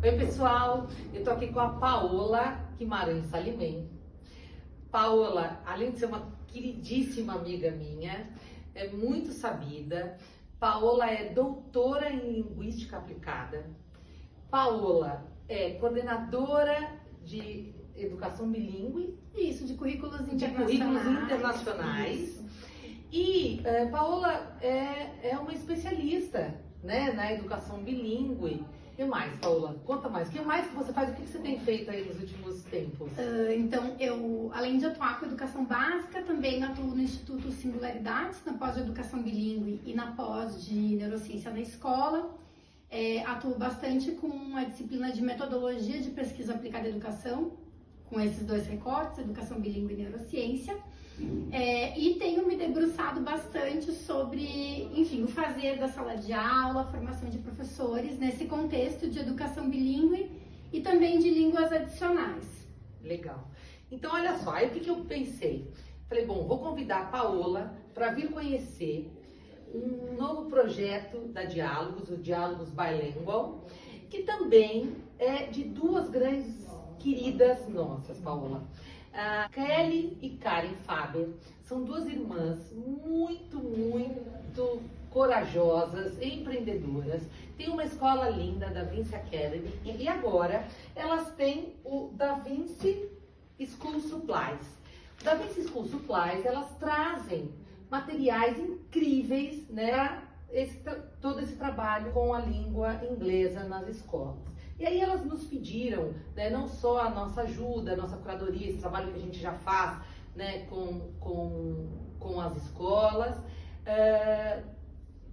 Oi pessoal, eu tô aqui com a Paola Guimarães Salimem. Paola, além de ser uma queridíssima amiga minha, é muito sabida. Paola é doutora em Linguística Aplicada. Paola é coordenadora de Educação Bilíngue. Isso, de currículos internacionais. Isso. E Paola é uma especialista, né, na educação bilíngue. E mais, Paola? Conta mais. O que mais que você faz? O que você tem feito aí nos últimos tempos? Então, eu, além de atuar com educação básica, também atuo no Instituto Singularidades, na pós de educação bilíngue e na pós de neurociência na escola. Atuo bastante com a disciplina de metodologia de pesquisa aplicada à educação, com esses dois recortes, educação bilíngue e neurociência. E tenho me debruçado bastante sobre, enfim, o fazer da sala de aula, a formação de professores nesse contexto de educação bilíngue e também de línguas adicionais. Legal. Então, olha só, aí o que eu pensei? Falei, bom, vou convidar a Paola para vir conhecer um novo projeto da Diálogos, o Diálogos Bilingual, que também é de duas grandes queridas nossas, Paola. A Kelly e Karen Faber são duas irmãs muito corajosas, empreendedoras. Tem uma escola linda, Da Vinci Academy, e agora elas têm o Da Vinci School Supplies. O Da Vinci School Supplies, elas trazem materiais incríveis, né, todo esse trabalho com a língua inglesa nas escolas. E aí elas nos pediram, né, não só a nossa ajuda, a nossa curadoria, esse trabalho que a gente já faz, né, com as escolas,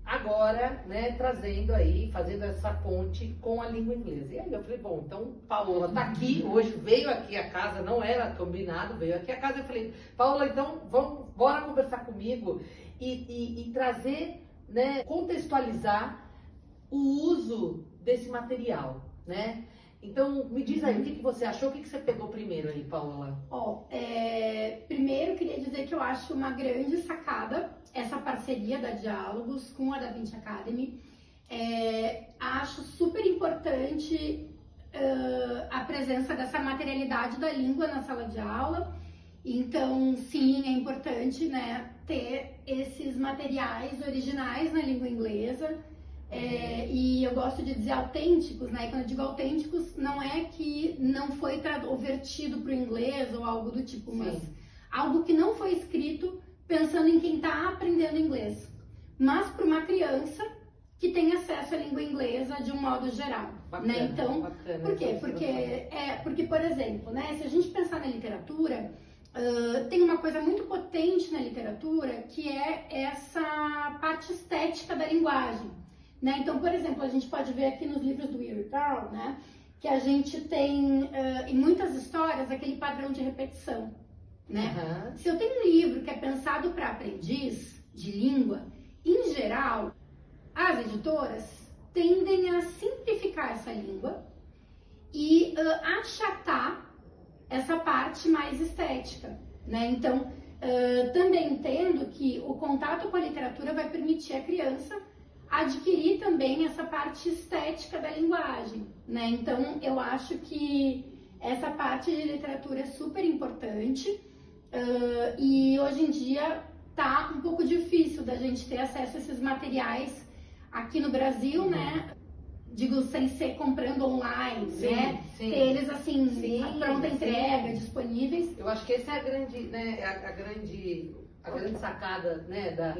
agora, né, trazendo aí, fazendo essa ponte com a língua inglesa. E aí eu falei, bom, então Paola tá aqui, hoje veio aqui a casa, não era combinado, veio aqui a casa, eu falei, Paola, então bora conversar comigo e trazer, né, contextualizar o uso desse material, né? Então, me diz aí, o que você achou? O que você pegou primeiro aí, Paola? Primeiro, eu queria dizer que eu acho uma grande sacada essa parceria da Diálogos com a Da Vinci Academy. Acho super importante a presença dessa materialidade da língua na sala de aula. Então, sim, é importante, né, ter esses materiais originais na língua inglesa. E eu gosto de dizer autênticos, né? E quando eu digo autênticos, não é que não foi vertido para o inglês ou algo do tipo, mas algo que não foi escrito pensando em quem está aprendendo inglês, mas para uma criança que tem acesso à língua inglesa de um modo geral, bacana, né? Então, bacana, por quê? Porque, por exemplo, né? Se a gente pensar na literatura, tem uma coisa muito potente na literatura que é essa parte estética da linguagem. Né? Então, por exemplo, a gente pode ver aqui nos livros do Weir Carroll, né, que a gente tem, em muitas histórias, aquele padrão de repetição. Né? Se eu tenho um livro que é pensado para aprendiz de língua, em geral, as editoras tendem a simplificar essa língua e achatar essa parte mais estética. Né? Então, também entendo que o contato com a literatura vai permitir à criança adquirir também essa parte estética da linguagem, né? Então, eu acho que essa parte de literatura é super importante e hoje em dia tá um pouco difícil da gente ter acesso a esses materiais aqui no Brasil, né? Digo, sem ser comprando online, né? Sim. Ter eles assim, a pronta entrega, disponíveis. Eu acho que essa é a grande, né, a grande sacada, né, da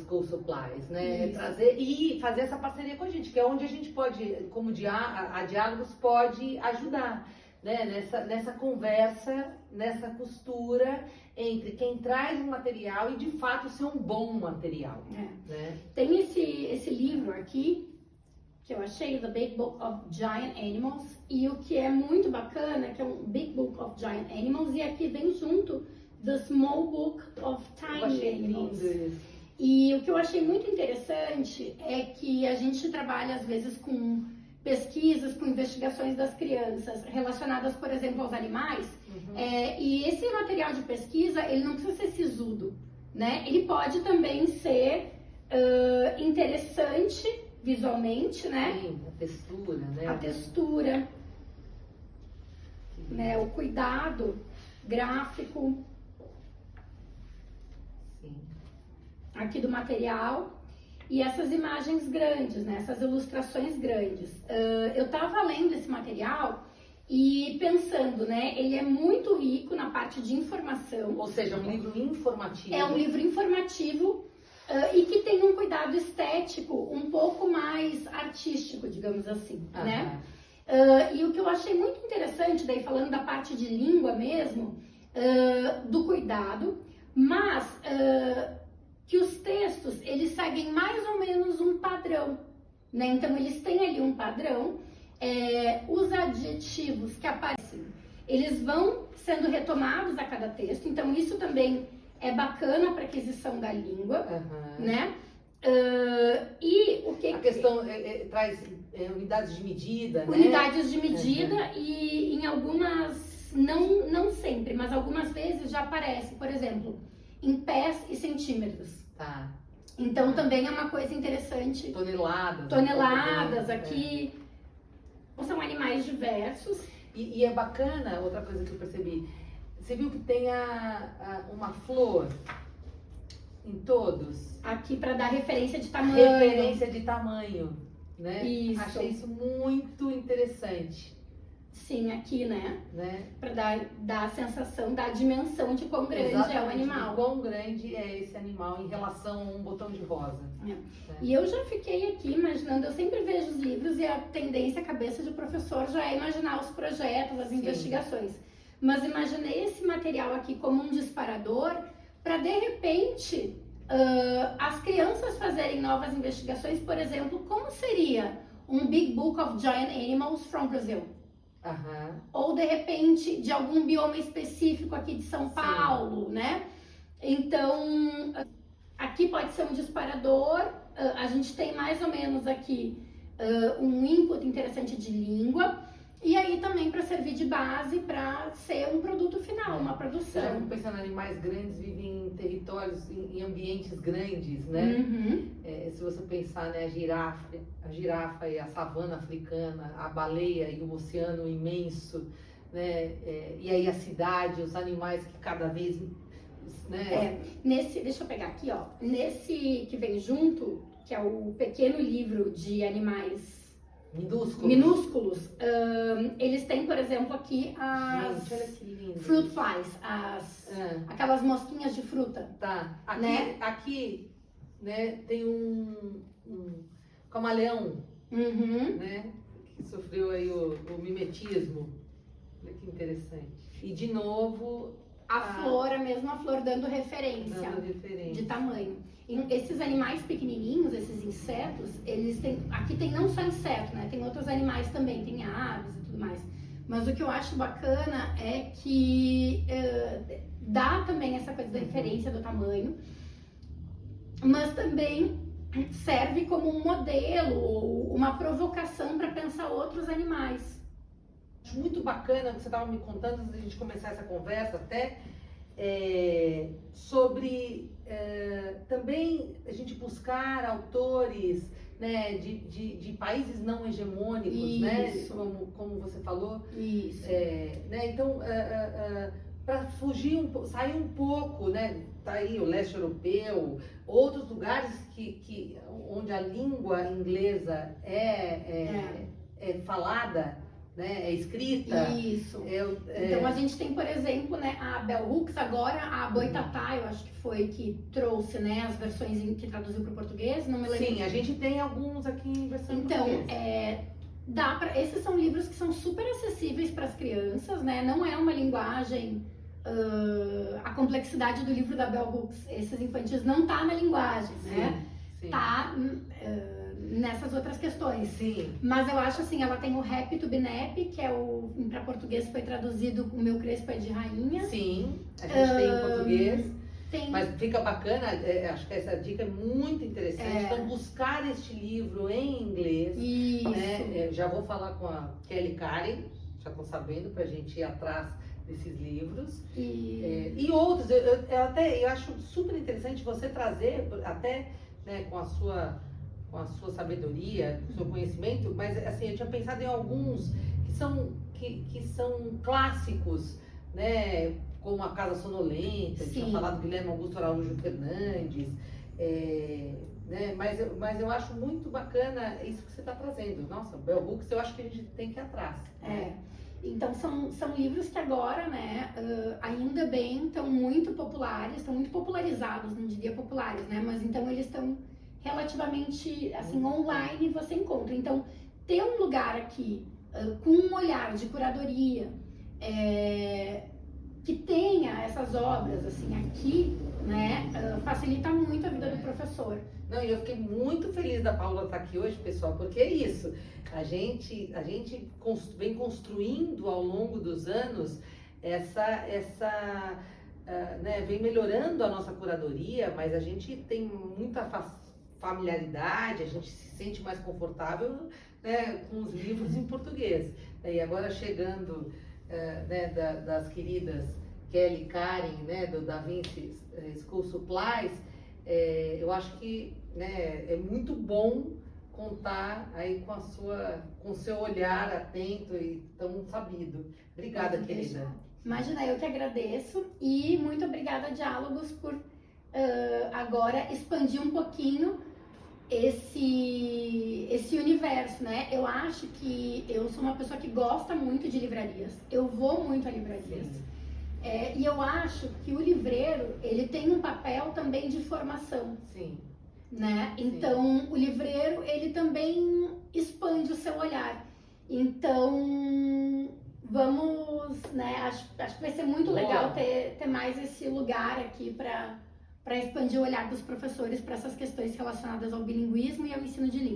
School Supplies, né? Trazer e fazer essa parceria com a gente, que é onde a gente pode, como a Diálogos pode ajudar, né? Nessa conversa, nessa costura entre quem traz um material e de fato ser um bom material. Né? Tem esse livro aqui que eu achei, The Big Book of Giant Animals, e o que é muito bacana, que é um Big Book of Giant Animals, e aqui vem junto The Small Book of Tiny Animals. E o que eu achei muito interessante é que a gente trabalha às vezes com pesquisas, com investigações das crianças relacionadas, por exemplo, aos animais, e esse material de pesquisa, ele não precisa ser sisudo, né? Ele pode também ser interessante visualmente, né? Sim, textura, né? A textura, né? O cuidado gráfico Sim. aqui do material e essas imagens grandes, né? Essas ilustrações grandes. Eu estava lendo esse material e pensando, né? Ele é muito rico na parte de informação. Ou seja, um livro informativo. É um livro informativo e que tem um cuidado estético um pouco mais artístico, digamos assim, né? E o que eu achei muito interessante, daí falando da parte de língua mesmo, do cuidado, mas que os textos, eles seguem mais ou menos um padrão, né? Então, eles têm ali um padrão, os adjetivos que aparecem, eles vão sendo retomados a cada texto, então isso também é bacana para aquisição da língua, né? E o que a questão traz unidades de medida, né? Unidades de medida e em algumas, não sempre, mas algumas vezes já aparece, por exemplo, em pés e centímetros. Tá. Então também é uma coisa interessante. Toneladas aqui. São animais diversos. E é bacana, outra coisa que eu percebi, você viu que tem uma flor em todos? Aqui para dar referência de tamanho. Referência de tamanho, né? Isso. Achei isso muito interessante. Sim, aqui, né? Para dar a sensação da dimensão de quão grande é o animal. De quão grande é esse animal em relação a um botão de rosa. E eu já fiquei aqui imaginando, eu sempre vejo os livros e a tendência, a cabeça do professor já é imaginar os projetos, as investigações. Mas imaginei esse material aqui como um disparador para, de repente, as crianças fazerem novas investigações. Por exemplo, como seria um Big Book of Giant Animals from Brazil? Ou, de repente, de algum bioma específico aqui de São Paulo, né? Então, aqui pode ser um disparador. A gente tem mais ou menos aqui um input interessante de língua. E aí também para servir de base para ser um produto final, uma produção. Já fico pensando, animais grandes vivem em territórios, em ambientes grandes, né? Se você pensar, né, a girafa e a savana africana, a baleia e o oceano imenso, né? E aí a cidade, os animais que cada vez, né? Deixa eu pegar aqui, ó. Nesse que vem junto, que é o pequeno livro de animais minúsculos, eles têm, por exemplo, aqui as fruit flies, aquelas mosquinhas de fruta. Tá. Aqui, né? Aqui, né, tem um camaleão, né, que sofreu aí o mimetismo. Olha que interessante. E de novo a flor, a mesma flor dando referência de tamanho. E esses animais pequenininhos, esses insetos, eles têm, aqui tem não só inseto, né? Tem outros animais também, tem aves e tudo mais. Mas o que eu acho bacana é que dá também essa coisa da referência do tamanho, mas também serve como um modelo ou uma provocação para pensar outros animais. Acho muito bacana o que você estava me contando antes da gente começar essa conversa até, sobre também a gente buscar autores, né, de países não hegemônicos, né, como você falou. Isso. Né, então, para fugir sair um pouco, né, tá aí o leste europeu, outros lugares onde a língua inglesa é falada, né, é escrita. Isso. Então a gente tem, por exemplo, né, a Bell Hooks, agora a Boitatá, eu acho que foi que trouxe, né, as versões que traduziu para o português, não me lembro. Sim, a gente tem alguns aqui em versão portuguesa. Esses são livros que são super acessíveis para as crianças, né, não é uma linguagem, a complexidade do livro da Bell Hooks, esses infantis não tá na linguagem, né, tá nessas outras questões. Sim. Mas eu acho assim, ela tem o Happy to be Nappy, que é para português foi traduzido O Meu Crespo é de Rainha. Sim, a gente tem em português. Mas fica bacana, acho que essa dica é muito interessante. Então, buscar este livro em inglês. Isso. Né? Já vou falar com a Kelly Karen, já estou sabendo, para a gente ir atrás desses livros. E outros. Eu acho super interessante você trazer, até, né, com a sua com a sua sabedoria, com o seu conhecimento, mas assim, eu tinha pensado em alguns que são clássicos, né? Como A Casa Sonolenta, tinha falado do Guilherme Augusto Araújo Fernandes, né? Mas eu acho muito bacana isso que você está trazendo. Nossa, Bell Hooks, eu acho que a gente tem que ir atrás. Então são livros que agora, né, ainda bem estão muito populares, estão muito popularizados, não diria populares, né, mas então eles estão relativamente, assim, online você encontra. Então, ter um lugar aqui com um olhar de curadoria, que tenha essas obras, assim, aqui, né, facilita muito a vida do professor. Não, e eu fiquei muito feliz da Paula estar aqui hoje, pessoal, porque é isso. A gente vem construindo ao longo dos anos né, vem melhorando a nossa curadoria, mas a gente tem muita familiaridade, a gente se sente mais confortável, né, com os livros em português. E agora chegando, né, das queridas Kelly e Karen, né, do Da Vinci School Supplies, eu acho que, né, é muito bom contar aí com o seu olhar atento e tão sabido. Obrigada, querida. Imagina, eu que agradeço e muito obrigada, Diálogos, por agora expandir um pouquinho esse universo, né? Eu acho que eu sou uma pessoa que gosta muito de livrarias, eu vou muito a livrarias. E eu acho que o livreiro, ele tem um papel também de formação. Sim. Né? Então, o livreiro, ele também expande o seu olhar. Então, vamos, né? Acho que vai ser muito legal ter mais esse lugar aqui para expandir o olhar dos professores para essas questões relacionadas ao bilinguismo e ao ensino de língua.